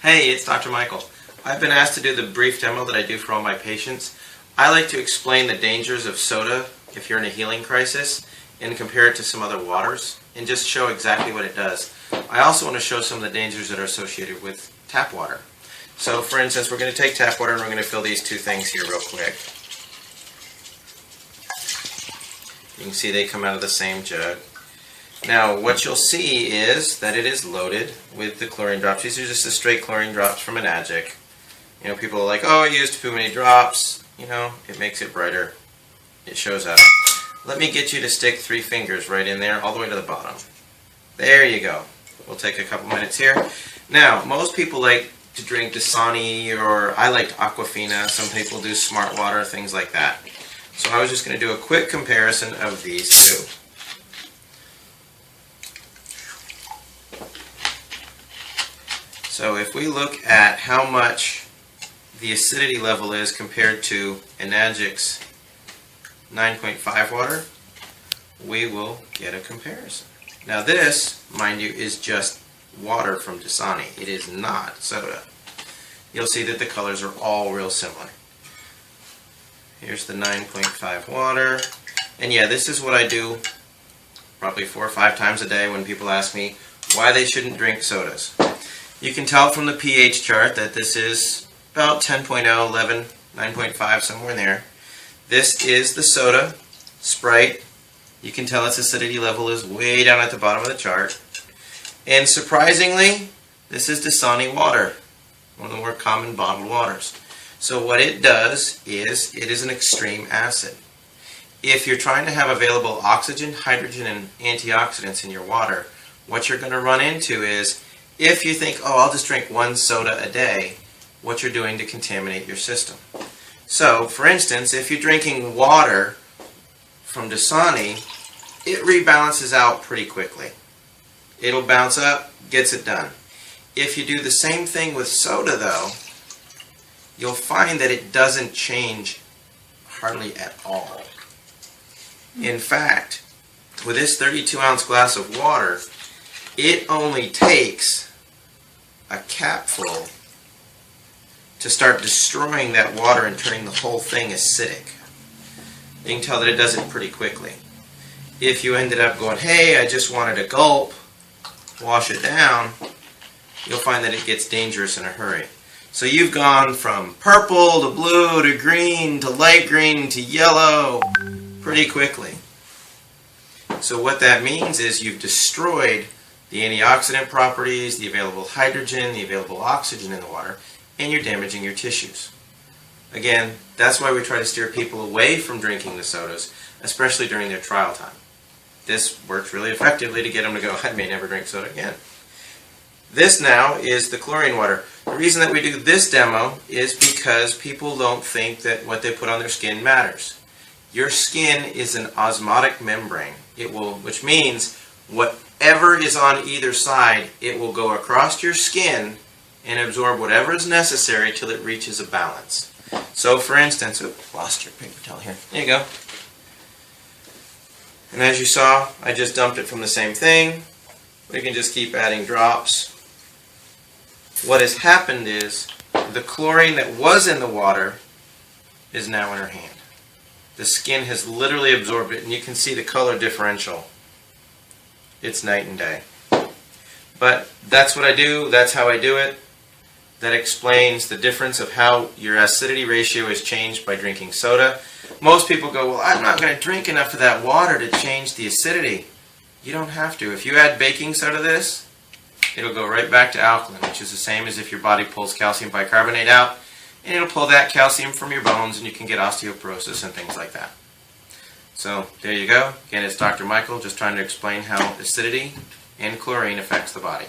Hey, it's Dr. Michael. I've been asked to do the brief demo that I do for all my patients. I like to explain the dangers of soda if you're in a healing crisis and compare it to some other waters and just show exactly what it does. I also want to show some of the dangers that are associated with tap water. So for instance, we're going to take tap water and we're going to fill these two things here real quick. You can see they come out of the same jug. Now what you'll see is that it is loaded with the chlorine drops. These are just the straight chlorine drops from Enagic. You know, people are like, oh, I used too many drops. You know, it makes it brighter. It shows up. Let me get you to stick 3 fingers right in there all the way to the bottom. There you go. We'll take a couple minutes here. Now, most people like to drink Dasani, or I like Aquafina. Some people do Smart Water, things like that. So I was just going to do a quick comparison of these two. So if we look at how much the acidity level is compared to Enagic's 9.5 water, we will get a comparison. Now this, mind you, is just water from Dasani. It is not soda. You'll see that the colors are all real similar. Here's the 9.5 water. And yeah, this is what I do probably 4 or 5 times a day when people ask me why they shouldn't drink sodas. You can tell from the pH chart that this is about 10.0, 11, 9.5, somewhere in there. This is the soda, Sprite. You can tell its acidity level is way down at the bottom of the chart. And surprisingly, this is Dasani water, one of the more common bottled waters. So what it does is, it is an extreme acid. If you're trying to have available oxygen, hydrogen, and antioxidants in your water, what you're going to run into is, if you think, oh, I'll just drink 1 soda a day, what you're doing to contaminate your system. So, for instance, if you're drinking water from Dasani, it rebalances out pretty quickly. It'll bounce up, gets it done. If you do the same thing with soda, though, you'll find that it doesn't change hardly at all. In fact, with this 32-ounce glass of water, it only takes a capful to start destroying that water and turning the whole thing acidic. You can tell that it does it pretty quickly. If you ended up going, hey, I just wanted a gulp, wash it down, you'll find that it gets dangerous in a hurry. So you've gone from purple to blue to green to light green to yellow pretty quickly. So what that means is you've destroyed the antioxidant properties, the available hydrogen, the available oxygen in the water, and you're damaging your tissues. Again, that's why we try to steer people away from drinking the sodas, especially during their trial time. This works really effectively to get them to go, I may never drink soda again. This now is the chlorine water. The reason that we do this demo is because people don't think that what they put on their skin matters. Your skin is an osmotic membrane. It will, which means whatever is on either side, it will go across your skin and absorb whatever is necessary till it reaches a balance. So for instance, lost your paper towel here. There you go. And as you saw, I just dumped it from the same thing. We can just keep adding drops. What has happened is the chlorine that was in the water is now in her hand. The skin has literally absorbed it, and you can see the color differential. It's night and day. But that's what I do, that's how I do it. That explains the difference of how your acidity ratio is changed by drinking soda. Most people go, well, I'm not going to drink enough of that water to change the acidity. You don't have to. If you add baking soda to this, it'll go right back to alkaline, which is the same as if your body pulls calcium bicarbonate out, and it'll pull that calcium from your bones, and you can get osteoporosis and things like that. So there you go. Again, it's Dr. Michael just trying to explain how acidity and chlorine affects the body.